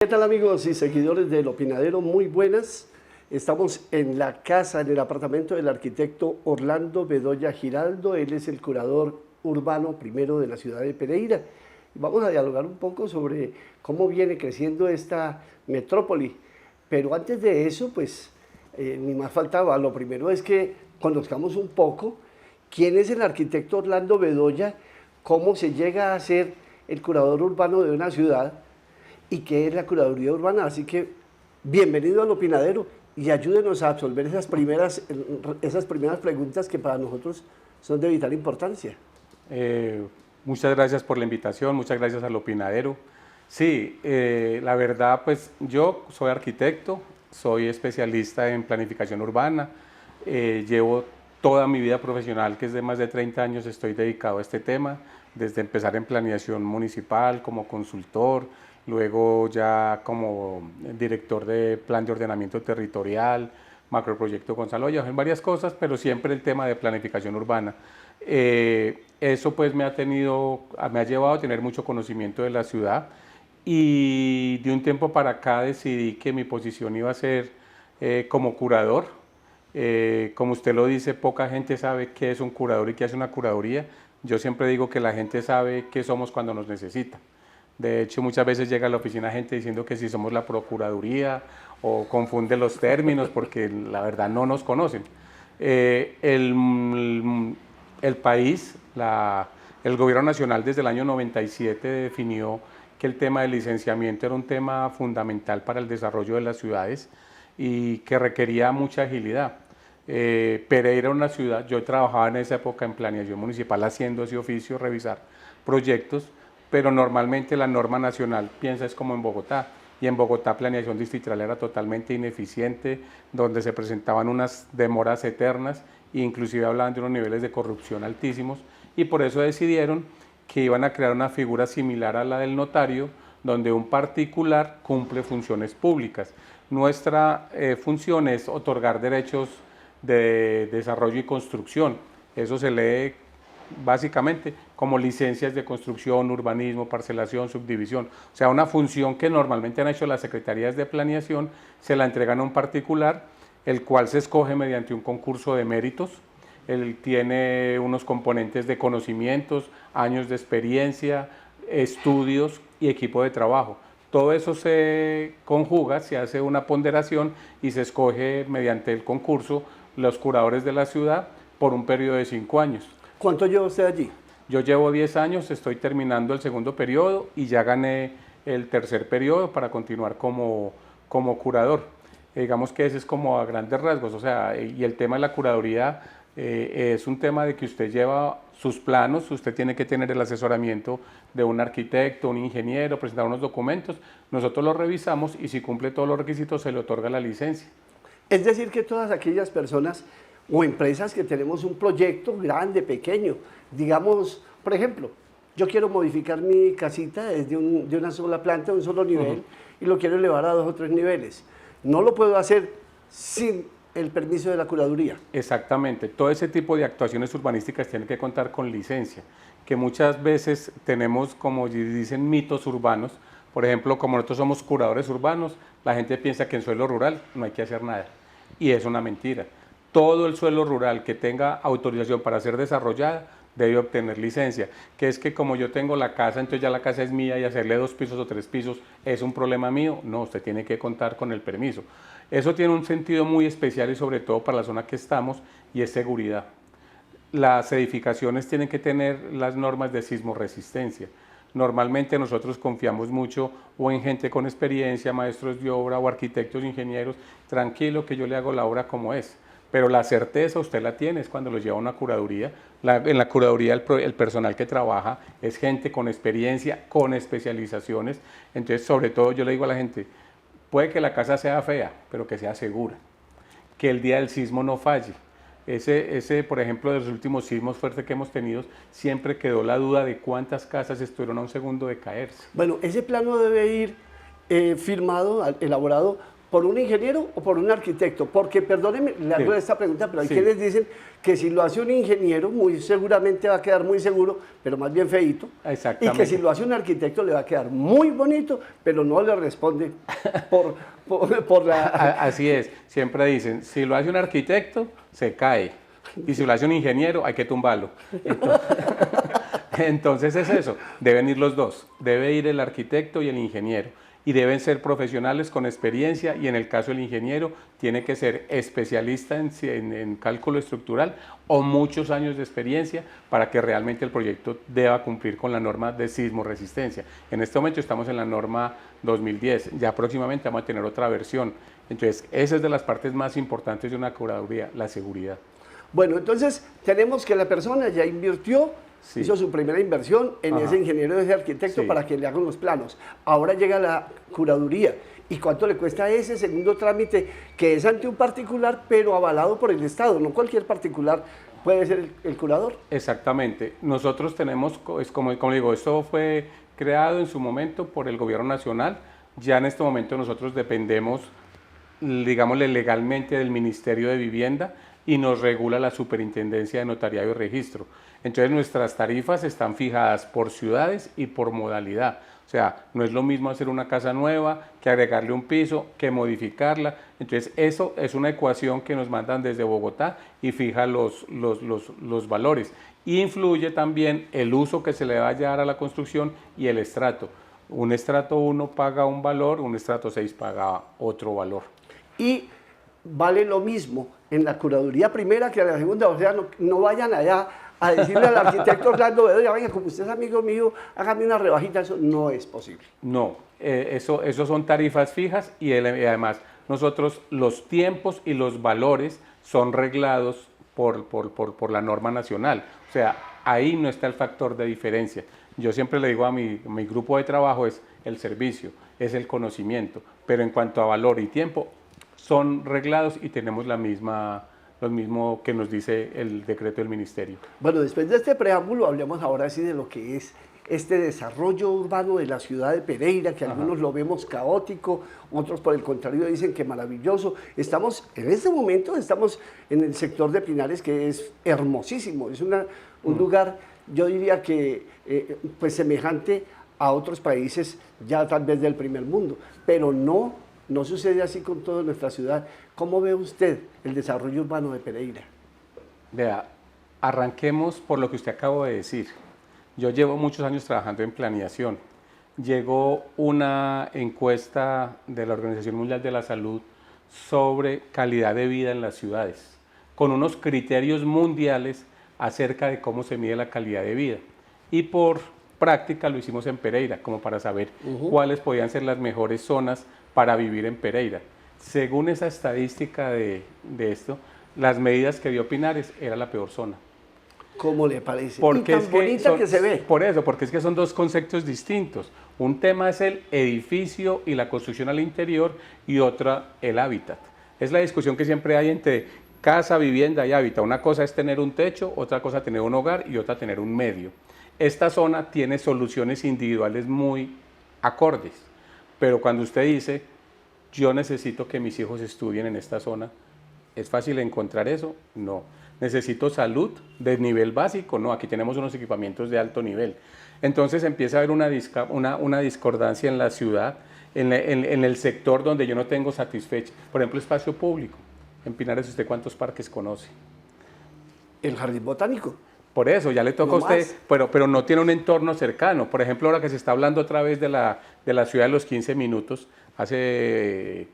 ¿Qué tal amigos y seguidores del Opinadero? Muy buenas. Estamos en la casa, en el apartamento del arquitecto Orlando Bedoya Giraldo. Él es el curador urbano primero de la ciudad de Pereira. Vamos a dialogar un poco sobre cómo viene creciendo esta metrópoli. Pero antes de eso, pues, ni más faltaba. Lo primero es que conozcamos un poco quién es el arquitecto Orlando Bedoya, cómo se llega a ser el curador urbano de una ciudad y qué es la curaduría urbana. Así que bienvenido al Opinadero y ayúdenos a absolver esas primeras preguntas que para nosotros son de vital importancia. Muchas gracias por la invitación, muchas gracias al Opinadero. Sí, la verdad, pues yo soy arquitecto, soy especialista en planificación urbana, llevo toda mi vida profesional, que es de más de 30 años, estoy dedicado a este tema, desde empezar en planeación municipal como consultor, luego ya como director de plan de ordenamiento territorial, macroproyecto Gonzalo Vallejo, en varias cosas, pero siempre el tema de planificación urbana. Eso pues me ha llevado a tener mucho conocimiento de la ciudad, y de un tiempo para acá decidí que mi posición iba a ser como curador. Como usted lo dice, poca gente sabe qué es un curador y qué hace una curaduría. Yo siempre digo que la gente sabe qué somos cuando nos necesita. De hecho, muchas veces llega a la oficina gente diciendo que si somos la procuraduría, o confunde los términos porque la verdad no nos conocen. El país, el gobierno nacional desde el año 97 definió que el tema del licenciamiento era un tema fundamental para el desarrollo de las ciudades y que requería mucha agilidad. Pereira era una ciudad, yo trabajaba en esa época en planeación municipal haciendo ese oficio, revisar proyectos, pero normalmente la norma nacional piensa es como en Bogotá, y en Bogotá planeación distrital era totalmente ineficiente, donde se presentaban unas demoras eternas, e inclusive hablaban de unos niveles de corrupción altísimos, y por eso decidieron que iban a crear una figura similar a la del notario, donde un particular cumple funciones públicas. Nuestra función es otorgar derechos de desarrollo y construcción. Eso se lee básicamente como licencias de construcción, urbanismo, parcelación, subdivisión. O sea, una función que normalmente han hecho las secretarías de planeación, se la entregan a un particular, el cual se escoge mediante un concurso de méritos. Él tiene unos componentes de conocimientos, años de experiencia, estudios y equipo de trabajo. Todo eso se conjuga, se hace una ponderación y se escoge mediante el concurso los curadores de la ciudad por un periodo de 5 años. ¿Cuánto lleva usted allí? Yo llevo 10 años, estoy terminando el segundo periodo y ya gané el tercer periodo para continuar como curador. Digamos que ese es como a grandes rasgos, o sea, y el tema de la curaduría es un tema de que usted lleva sus planos, usted tiene que tener el asesoramiento de un arquitecto, un ingeniero, presentar unos documentos, nosotros los revisamos y si cumple todos los requisitos se le otorga la licencia. Es decir, que todas aquellas personas o empresas que tenemos un proyecto grande, pequeño, digamos, por ejemplo, yo quiero modificar mi casita de una sola planta, un solo nivel, y lo quiero elevar a 2 o 3 niveles. No lo puedo hacer sin el permiso de la curaduría. Exactamente, todo ese tipo de actuaciones urbanísticas tienen que contar con licencia, que muchas veces tenemos, como dicen, mitos urbanos. Por ejemplo, como nosotros somos curadores urbanos, la gente piensa que en suelo rural no hay que hacer nada, y es una mentira. Todo el suelo rural que tenga autorización para ser desarrollada debe obtener licencia, que es que como yo tengo la casa, entonces ya la casa es mía y hacerle 2 pisos o 3 pisos es un problema mío. No, usted tiene que contar con el permiso. Eso tiene un sentido muy especial y sobre todo para la zona que estamos, y es seguridad. Las edificaciones tienen que tener las normas de sismoresistencia. Normalmente nosotros confiamos mucho o en gente con experiencia, maestros de obra o arquitectos, ingenieros, tranquilo que yo le hago la obra como es. Pero la certeza usted la tiene es cuando lo lleva a una curaduría. En la curaduría el personal que trabaja es gente con experiencia, con especializaciones. Entonces, sobre todo yo le digo a la gente, puede que la casa sea fea, pero que sea segura, que el día del sismo no falle. Por ejemplo, de los últimos sismos fuertes que hemos tenido, siempre quedó la duda de cuántas casas estuvieron a un segundo de caerse. Bueno, ese plano debe ir firmado, elaborado ¿Por un ingeniero o por un arquitecto? Porque, perdónenme, le hago esta pregunta, pero hay Sí. quienes dicen que si lo hace un ingeniero, muy seguramente va a quedar muy seguro, pero más bien feíto. Y que Exactamente. si lo hace un arquitecto le va a quedar muy bonito, pero no le responde por la... Así es, siempre dicen, si lo hace un arquitecto, se cae, y si lo hace un ingeniero, hay que tumbarlo. Entonces es eso, deben ir los dos, debe ir el arquitecto y el ingeniero, y deben ser profesionales con experiencia, y en el caso del ingeniero, tiene que ser especialista en cálculo estructural o muchos años de experiencia para que realmente el proyecto deba cumplir con la norma de sismo resistencia. En este momento estamos en la norma 2010, ya próximamente vamos a tener otra versión. Entonces, esa es de las partes más importantes de una curaduría, la seguridad. Bueno, entonces tenemos que la persona ya invirtió, Sí. hizo su primera inversión en Ajá. ese ingeniero, ese arquitecto, Sí. para que le hagan los planos. Ahora llega la curaduría. ¿Y cuánto le cuesta ese segundo trámite que es ante un particular, pero avalado por el Estado? No cualquier particular puede ser el curador. Exactamente. Nosotros tenemos, es como digo, esto fue creado en su momento por el gobierno nacional. Ya en este momento nosotros dependemos, digámosle, legalmente del Ministerio de Vivienda y nos regula la Superintendencia de Notariado y Registro. Entonces nuestras tarifas están fijadas por ciudades y por modalidad. O sea, no es lo mismo hacer una casa nueva que agregarle un piso, que modificarla. Entonces eso es una ecuación que nos mandan desde Bogotá y fija los valores. Y influye también el uso que se le va a dar a la construcción y el estrato. Un estrato 1 paga un valor, un estrato 6 paga otro valor. Y vale lo mismo en la curaduría primera que en la segunda. O sea, no vayan allá a decirle al arquitecto Orlando Bedoya, venga, como usted es amigo mío, hágame una rebajita. Eso no es posible. No, eso son tarifas fijas y además nosotros los tiempos y los valores son reglados por la norma nacional. O sea, ahí no está el factor de diferencia. Yo siempre le digo a mi grupo de trabajo es el servicio, es el conocimiento, pero en cuanto a valor y tiempo son reglados y tenemos lo mismo que nos dice el decreto del ministerio. Bueno, después de este preámbulo, hablemos ahora sí de lo que es este desarrollo urbano de la ciudad de Pereira, que algunos lo vemos caótico, otros por el contrario dicen que maravilloso. En este momento estamos en el sector de Pinares, que es hermosísimo, es un lugar, yo diría que pues semejante a otros países ya tal vez del primer mundo, pero no sucede así con toda nuestra ciudad. ¿Cómo ve usted el desarrollo urbano de Pereira? Vea, arranquemos por lo que usted acabó de decir. Yo llevo muchos años trabajando en planeación. Llegó una encuesta de la Organización Mundial de la Salud sobre calidad de vida en las ciudades, con unos criterios mundiales acerca de cómo se mide la calidad de vida. Y por práctica lo hicimos en Pereira, como para saber cuáles podían ser las mejores zonas para vivir en Pereira. Según esa estadística de esto, las medidas que dio Pinares era la peor zona. ¿Cómo le parece? Porque y tan bonita que se ve. Por eso, porque es que son dos conceptos distintos. Un tema es el edificio y la construcción al interior y otra el hábitat. Es la discusión que siempre hay entre casa, vivienda y hábitat. Una cosa es tener un techo, otra cosa tener un hogar y otra tener un medio. Esta zona tiene soluciones individuales muy acordes, pero cuando usted dice, yo necesito que mis hijos estudien en esta zona, ¿es fácil encontrar eso? No. ¿Necesito salud de nivel básico? No, aquí tenemos unos equipamientos de alto nivel. Entonces empieza a haber una discordancia en la ciudad, en el sector donde yo no tengo satisfecho. Por ejemplo, espacio público. En Pinares, ¿usted cuántos parques conoce? El jardín botánico. Por eso, ya le toca No a usted, más. pero no tiene un entorno cercano. Por ejemplo, ahora que se está hablando otra vez de la ciudad de los 15 minutos, hace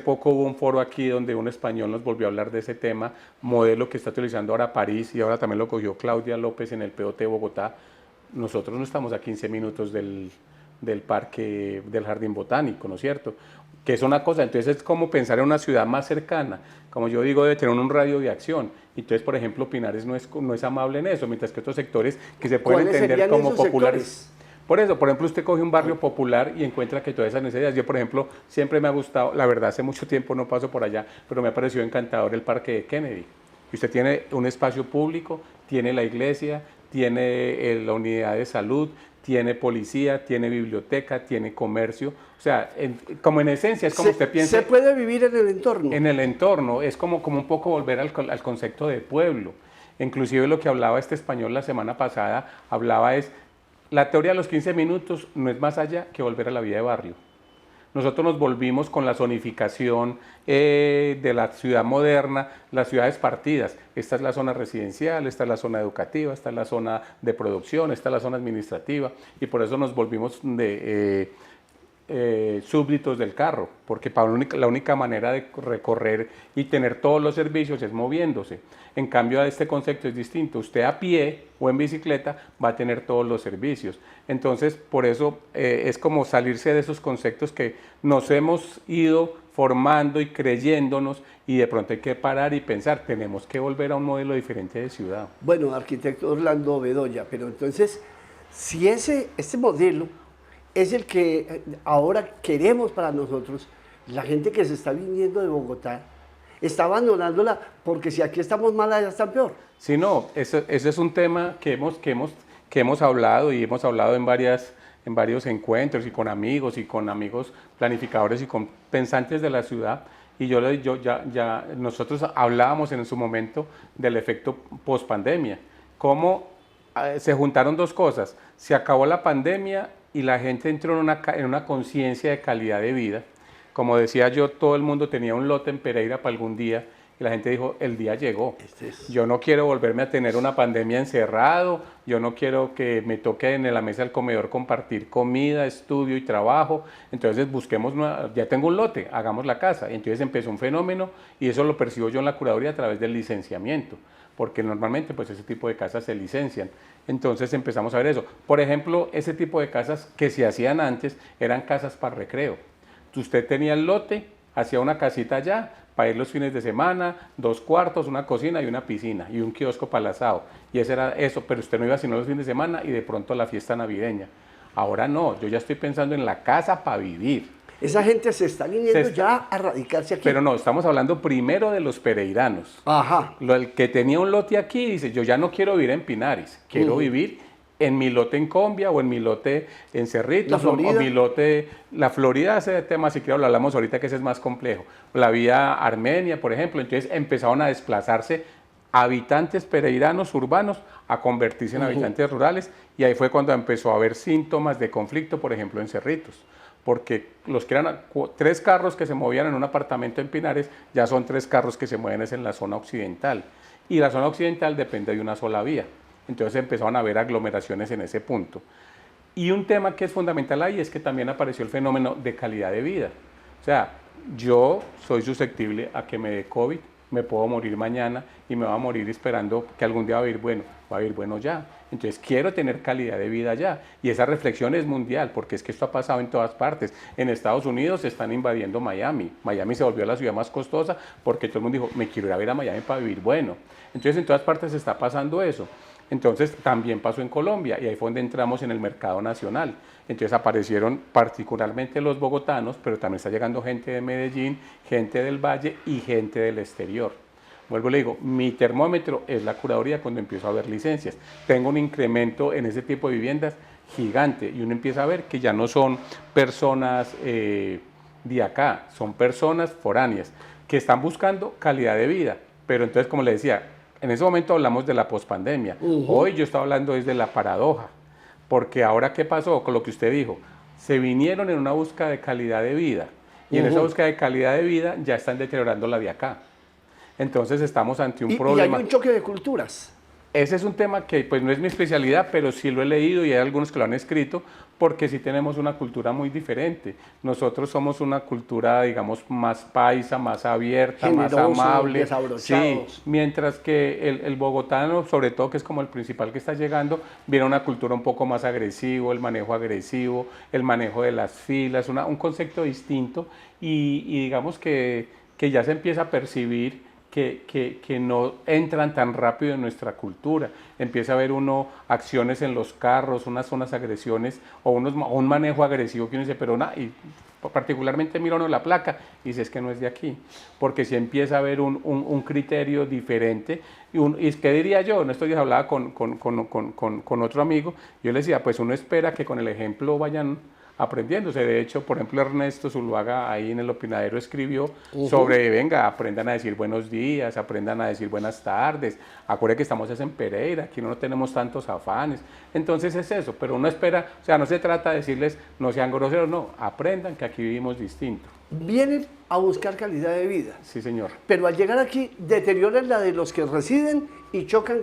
poco hubo un foro aquí donde un español nos volvió a hablar de ese tema, modelo que está utilizando ahora París y ahora también lo cogió Claudia López en el POT de Bogotá. Nosotros no estamos a 15 minutos del parque del Jardín Botánico, ¿no es cierto? Que es una cosa, entonces es como pensar en una ciudad más cercana, como yo digo, debe tener un radio de acción. Entonces, por ejemplo, Pinares no es amable en eso, mientras que otros sectores que se pueden ¿Cuáles entender serían como esos populares. sectores? Por eso, por ejemplo, usted coge un barrio popular y encuentra que todas esas necesidades. Yo, por ejemplo, siempre me ha gustado, la verdad, hace mucho tiempo no paso por allá, pero me ha parecido encantador el Parque de Kennedy. Usted tiene un espacio público, tiene la iglesia, tiene la unidad de salud, tiene policía, tiene biblioteca, tiene comercio. O sea, como en esencia es como usted piensa. Se puede vivir en el entorno. En el entorno, es como un poco volver al concepto de pueblo. Inclusive lo que hablaba este español la semana pasada, hablaba es, la teoría de los 15 minutos no es más allá que volver a la vida de barrio. Nosotros nos volvimos con la zonificación de la ciudad moderna, las ciudades partidas. Esta es la zona residencial, esta es la zona educativa, esta es la zona de producción, esta es la zona administrativa, y por eso nos volvimos súbditos del carro, porque la única manera de recorrer y tener todos los servicios es moviéndose. En cambio, este concepto es distinto. Usted a pie o en bicicleta va a tener todos los servicios. Entonces, por eso es como salirse de esos conceptos que nos hemos ido formando y creyéndonos, y de pronto hay que parar y pensar, tenemos que volver a un modelo diferente de ciudad. Bueno, arquitecto Orlando Bedoya, pero entonces, si este modelo es el que ahora queremos para nosotros, la gente que se está viniendo de Bogotá está abandonándola, porque si aquí estamos mal, allá están peor. Sí, no, ese es un tema que hemos hablado, y hemos hablado en varios encuentros y con amigos planificadores y con pensantes de la ciudad. Y nosotros hablábamos en su momento del efecto post-pandemia, cómo se juntaron dos cosas: se acabó la pandemia y la gente entró en una conciencia de calidad de vida. Como decía yo, todo el mundo tenía un lote en Pereira para algún día, y la gente dijo, el día llegó. Yo no quiero volverme a tener una pandemia encerrado, yo no quiero que me toque en la mesa del comedor compartir comida, estudio y trabajo. Entonces ya tengo un lote, hagamos la casa. Entonces empezó un fenómeno, y eso lo percibo yo en la curaduría a través del licenciamiento, porque normalmente pues ese tipo de casas se licencian. Entonces empezamos a ver eso. Por ejemplo, ese tipo de casas que se hacían antes eran casas para recreo. Usted tenía el lote, hacía una casita allá para ir los fines de semana, 2 cuartos, una cocina y una piscina y un kiosco para el asado. Y ese era eso, pero usted no iba sino los fines de semana y de pronto la fiesta navideña. Ahora no, yo ya estoy pensando en la casa para vivir. Esa gente se está viniendo ya a radicarse aquí. Pero no, estamos hablando primero de los pereiranos. Ajá. El que tenía un lote aquí dice, yo ya no quiero vivir en Pinares, quiero vivir en mi lote en Combia, o en mi lote en Cerritos, o mi lote, la Florida. Ese tema si quiero lo hablamos ahorita, que ese es más complejo. La vía Armenia, por ejemplo. Entonces empezaron a desplazarse habitantes pereiranos urbanos a convertirse en habitantes rurales, y ahí fue cuando empezó a haber síntomas de conflicto, por ejemplo en Cerritos, porque los que eran 3 carros que se movían en un apartamento en Pinares, ya son 3 carros que se mueven en la zona occidental, y la zona occidental depende de una sola vía. Entonces empezaron a haber aglomeraciones en ese punto. Y un tema que es fundamental ahí es que también apareció el fenómeno de calidad de vida. O sea, yo soy susceptible a que me dé COVID, me puedo morir mañana y me va a morir esperando que algún día va a vivir bueno. Va a vivir bueno ya. Entonces quiero tener calidad de vida ya. Y esa reflexión es mundial, porque es que esto ha pasado en todas partes. En Estados Unidos se están invadiendo Miami. Miami se volvió la ciudad más costosa porque todo el mundo dijo, me quiero ir a ver a Miami para vivir bueno. Entonces en todas partes se está pasando eso. Entonces también pasó en Colombia, y ahí fue donde entramos en el mercado nacional. Entonces aparecieron particularmente los bogotanos, pero también está llegando gente de Medellín, gente del Valle y gente del exterior. Vuelvo y le digo, mi termómetro es la curaduría cuando empiezo a ver licencias. Tengo un incremento en ese tipo de viviendas gigante, y uno empieza a ver que ya no son personas de acá, son personas foráneas que están buscando calidad de vida. Pero entonces, como le decía, en ese momento hablamos de la pospandemia. Hoy yo estaba hablando desde la paradoja, porque ahora, ¿qué pasó con lo que usted dijo? Se vinieron en una búsqueda de calidad de vida, y en esa búsqueda de calidad de vida ya están deteriorando la de acá. Entonces estamos ante un problema. Y hay un choque de culturas. Ese es un tema que pues no es mi especialidad, pero sí lo he leído, y hay algunos que lo han escrito, porque sí tenemos una cultura muy diferente. Nosotros somos una cultura, digamos, más paisa, más abierta, generosos, más amable. Desabrochados. Sí, mientras que el bogotano, sobre todo, que es como el principal que está llegando, viene una cultura un poco más agresivo, el manejo de las filas, un concepto distinto, y digamos que ya se empieza a percibir que no entran tan rápido en nuestra cultura. Empieza a haber acciones en los carros, unas agresiones, o un manejo agresivo que uno dice, pero particularmente mira uno la placa y dice es que no es de aquí, porque si empieza a haber un criterio diferente, y ¿qué diría yo? En estos días hablaba con otro amigo, yo le decía, pues uno espera que con el ejemplo vayan aprendiéndose. De hecho, por ejemplo, Ernesto Zuluaga ahí en el Opinadero escribió sobre, venga, aprendan a decir buenos días, aprendan a decir buenas tardes, acuérdense que estamos en Pereira, aquí no tenemos tantos afanes, entonces es eso, pero uno espera, o sea, no se trata de decirles no sean groseros, no, aprendan que aquí vivimos distinto. Vienen a buscar calidad de vida. Sí, señor. Pero al llegar aquí deterioran la de los que residen y chocan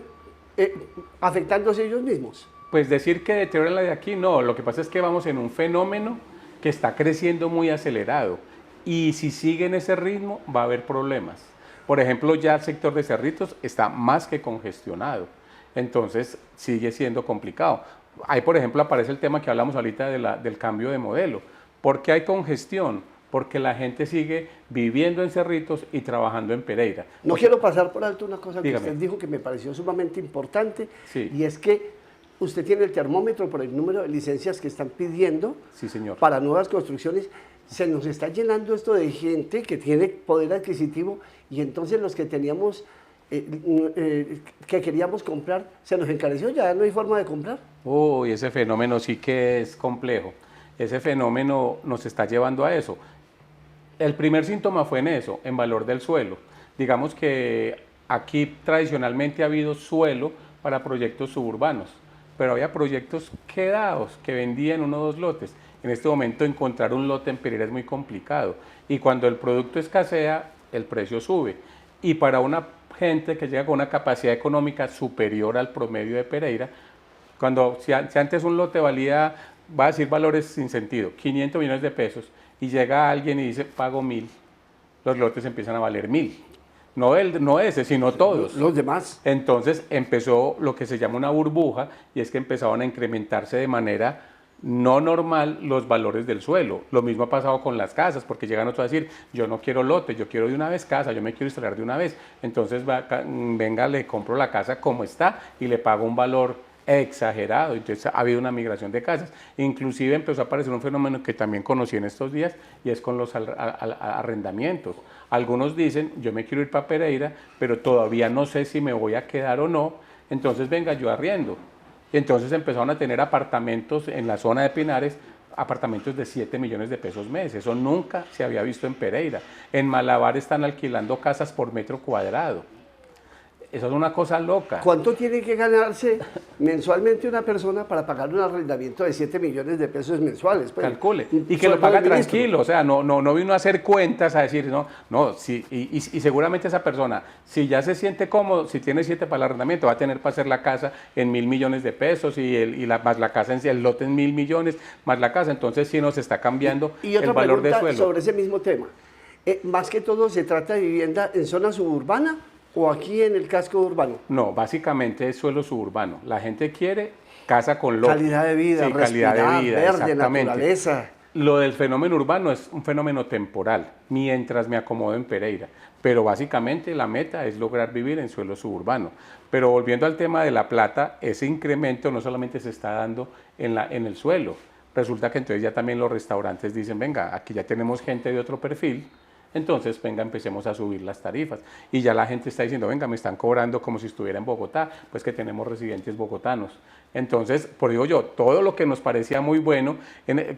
afectándose ellos mismos. Pues decir que deterioran la de aquí, no, lo que pasa es que vamos en un fenómeno que está creciendo muy acelerado y si sigue en ese ritmo va a haber problemas. Por ejemplo, ya el sector de Cerritos está más que congestionado, entonces sigue siendo complicado. Ahí, por ejemplo, aparece el tema que hablamos ahorita del cambio de modelo. ¿Por qué hay congestión? Porque la gente sigue viviendo en Cerritos y trabajando en Pereira. No quiero pasar por alto una cosa que Dígame. usted dijo que me pareció sumamente importante, Sí. y es que usted tiene el termómetro por el número de licencias que están pidiendo Sí, señor. para nuevas construcciones. Se nos está llenando esto de gente que tiene poder adquisitivo y entonces los que teníamos, que queríamos comprar, se nos encareció, ya no hay forma de comprar. Uy, ese fenómeno sí que es complejo. Ese fenómeno nos está llevando a eso. El primer síntoma fue en eso, en valor del suelo. Digamos que aquí tradicionalmente ha habido suelo para proyectos suburbanos, pero había proyectos quedados que vendían 1 o 2 lotes. En este momento encontrar un lote en Pereira es muy complicado y cuando el producto escasea, el precio sube. Y para una gente que llega con una capacidad económica superior al promedio de Pereira, si antes un lote valía, va a decir valores sin sentido, 500 millones de pesos, y llega alguien y dice, pago 1.000, los lotes empiezan a valer 1.000. No ese, sino todos. Los demás. Entonces empezó lo que se llama una burbuja, y es que empezaron a incrementarse de manera no normal los valores del suelo. Lo mismo ha pasado con las casas, porque llegan otros a decir, yo no quiero lote, yo quiero de una vez casa, yo me quiero instalar de una vez. Entonces, venga, le compro la casa como está y le pago un valor exagerado. Entonces ha habido una migración de casas. Inclusive empezó a aparecer un fenómeno que también conocí en estos días y es con los arrendamientos. Algunos dicen, yo me quiero ir para Pereira, pero todavía no sé si me voy a quedar o no, entonces venga, yo arriendo. Y entonces empezaron a tener apartamentos en la zona de Pinares, apartamentos de 7 millones de pesos mes. Eso nunca se había visto en Pereira. En Malabar están alquilando casas por metro cuadrado. Eso es una cosa loca. ¿Cuánto tiene que ganarse mensualmente una persona para pagar un arrendamiento de 7 millones de pesos mensuales? Pues, calcule. Y que lo paga tranquilo, o sea, no vino a hacer cuentas, a decir, sí, y seguramente esa persona, si ya se siente cómodo, si tiene 7 para el arrendamiento, va a tener para hacer la casa en 1.000 millones de pesos más la casa en sí, el lote en 1.000 millones, más la casa, entonces sí nos está cambiando el valor de suelo. Sobre ese mismo tema, más que todo se trata de vivienda en zona suburbana, ¿o aquí en el casco urbano? No, básicamente es suelo suburbano. La gente quiere casa con lote. Calidad de vida, sí, calidad de vida, verde, exactamente. naturaleza. Lo del fenómeno urbano es un fenómeno temporal, mientras me acomodo en Pereira. Pero básicamente la meta es lograr vivir en suelo suburbano. Pero volviendo al tema de la plata, ese incremento no solamente se está dando en el suelo. Resulta que entonces ya también los restaurantes dicen, venga, aquí ya tenemos gente de otro perfil, entonces, venga, empecemos a subir las tarifas. Y ya la gente está diciendo, venga, me están cobrando como si estuviera en Bogotá, pues que tenemos residentes bogotanos. Entonces, por digo yo, todo lo que nos parecía muy bueno,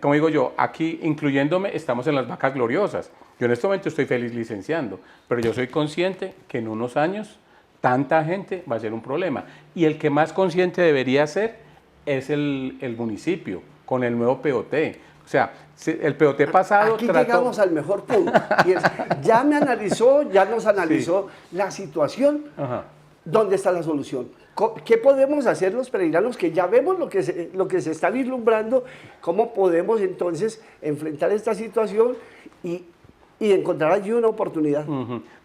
como digo yo, aquí incluyéndome, estamos en las vacas gloriosas. Yo en este momento estoy feliz licenciando, pero yo soy consciente que en unos años tanta gente va a ser un problema. Y el que más consciente debería ser es el municipio, con el nuevo POT. O sea, el POT pasado Aquí llegamos al mejor punto. Y es, ya nos analizó la situación. Ajá. ¿Dónde está la solución? ¿Qué podemos hacer los pereiranos que ya vemos lo que se está vislumbrando? ¿Cómo podemos entonces enfrentar esta situación y encontrar allí una oportunidad?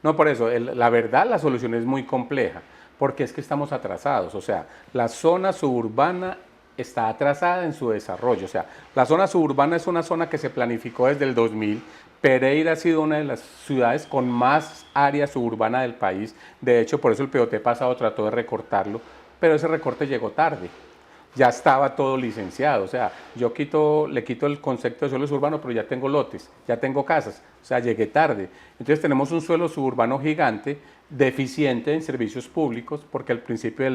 No, por eso, la verdad, la solución es muy compleja, porque es que estamos atrasados. O sea, la zona suburbana está atrasada en su desarrollo. O sea, la zona suburbana es una zona que se planificó desde el 2000. Pereira ha sido una de las ciudades con más área suburbana del país. De hecho, por eso el POT pasado trató de recortarlo, pero ese recorte llegó tarde. ya estaba todo licenciado. O sea, le quito el concepto de suelo suburbano, pero ya tengo lotes, ya tengo casas. O sea, llegué tarde. Entonces tenemos un suelo suburbano gigante, deficiente en servicios públicos, porque el principio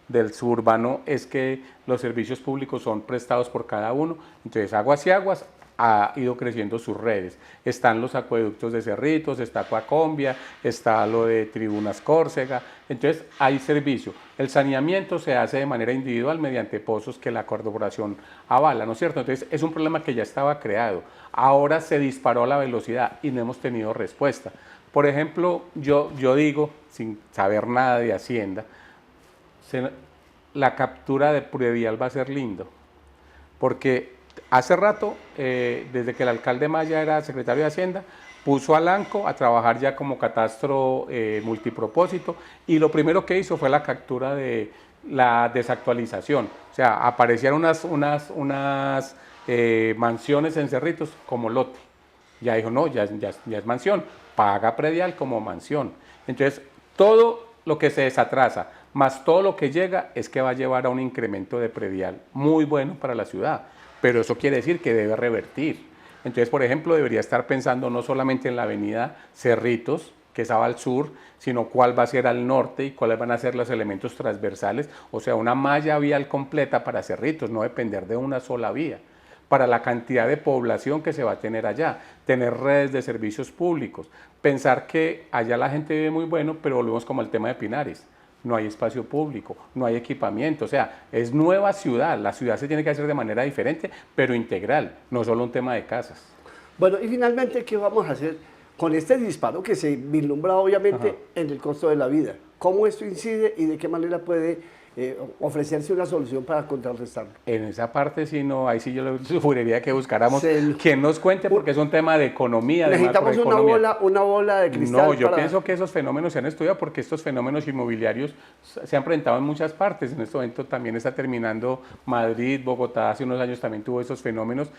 del suburbano es que los servicios públicos son prestados por cada uno. Entonces, Aguas y Aguas ha ido creciendo sus redes. Están los acueductos de Cerritos, está Acuacombia, está lo de Tribunas Córcega, entonces hay servicio. El saneamiento se hace de manera individual mediante pozos que la corporación avala, ¿no es cierto? Entonces es un problema que ya estaba creado. Ahora se disparó la velocidad y no hemos tenido respuesta. Por ejemplo, yo digo, sin saber nada de Hacienda, la captura de predial va a ser lindo, porque hace rato, desde que el alcalde Maya era secretario de Hacienda, puso a Lanco a trabajar ya como catastro multipropósito y lo primero que hizo fue la captura de la desactualización. O sea, aparecían unas mansiones en Cerritos como lote. Ya dijo, no, ya es mansión, paga predial como mansión. Entonces, todo lo que se desatrasa, más todo lo que llega, es que va a llevar a un incremento de predial muy bueno para la ciudad. Pero eso quiere decir que debe revertir. Entonces, por ejemplo, debería estar pensando no solamente en la avenida Cerritos, que esa va al sur, sino cuál va a ser al norte y cuáles van a ser los elementos transversales, o sea, una malla vial completa para Cerritos, no depender de una sola vía, para la cantidad de población que se va a tener allá, tener redes de servicios públicos, pensar que allá la gente vive muy bueno, pero volvemos como al tema de Pinares. No hay espacio público, no hay equipamiento, o sea, es nueva ciudad, la ciudad se tiene que hacer de manera diferente, pero integral, no solo un tema de casas. Bueno, y finalmente, ¿qué vamos a hacer con este disparo que se vislumbra obviamente en el costo de la vida? ¿Cómo esto incide y de qué manera puede ofrecerse una solución para contrarrestarlo? En esa parte sí no, ahí sí yo le sugeriría que buscáramos quien nos cuente, porque es un tema de economía. Necesitamos una bola de cristal. No, yo pienso que esos fenómenos se han estudiado porque estos fenómenos inmobiliarios se han presentado en muchas partes. En este momento también está terminando Madrid, Bogotá hace unos años también tuvo esos fenómenos.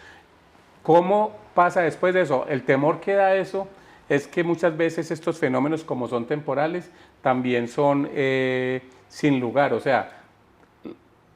¿Cómo pasa después de eso? El temor que da eso es que muchas veces estos fenómenos, como son temporales, también son sin lugar. O sea,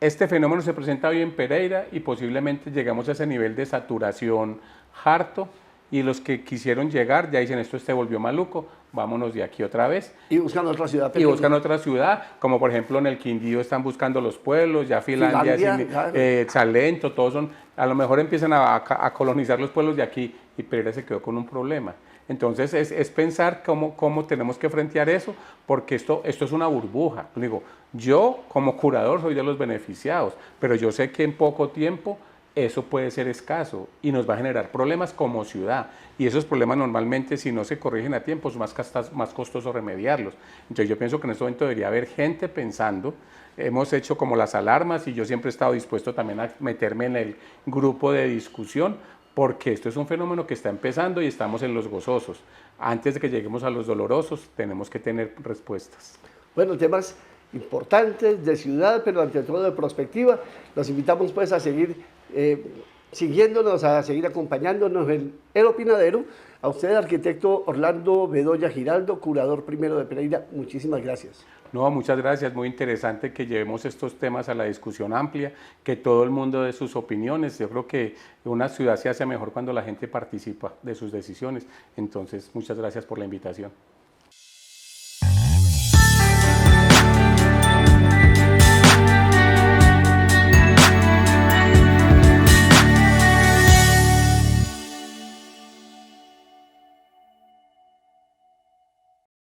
este fenómeno se presenta hoy en Pereira y posiblemente llegamos a ese nivel de saturación harto y los que quisieron llegar ya dicen esto se volvió maluco, vámonos de aquí otra vez. Y buscan otra ciudad pequeña. Y buscan otra ciudad, como por ejemplo en el Quindío están buscando los pueblos, ya Finlandia claro. Salento, todos son, a lo mejor empiezan a colonizar los pueblos de aquí y Pereira se quedó con un problema. Entonces es pensar cómo tenemos que frentear eso, porque esto es una burbuja. Digo, yo como curador soy de los beneficiados, pero yo sé que en poco tiempo eso puede ser escaso y nos va a generar problemas como ciudad. Y esos problemas normalmente, si no se corrigen a tiempo, es más costoso remediarlos. Entonces yo pienso que en este momento debería haber gente pensando. Hemos hecho como las alarmas y yo siempre he estado dispuesto también a meterme en el grupo de discusión, porque esto es un fenómeno que está empezando y estamos en los gozosos. Antes de que lleguemos a los dolorosos, tenemos que tener respuestas. Bueno, temas importantes de ciudad, pero ante todo de prospectiva. Los invitamos pues a seguir siguiéndonos, a seguir acompañándonos en El Opinadero. A usted, arquitecto Orlando Bedoya Giraldo, curador primero de Pereira, muchísimas gracias. No, muchas gracias, muy interesante que llevemos estos temas a la discusión amplia, que todo el mundo dé sus opiniones. Yo creo que una ciudad se hace mejor cuando la gente participa de sus decisiones. Entonces, muchas gracias por la invitación.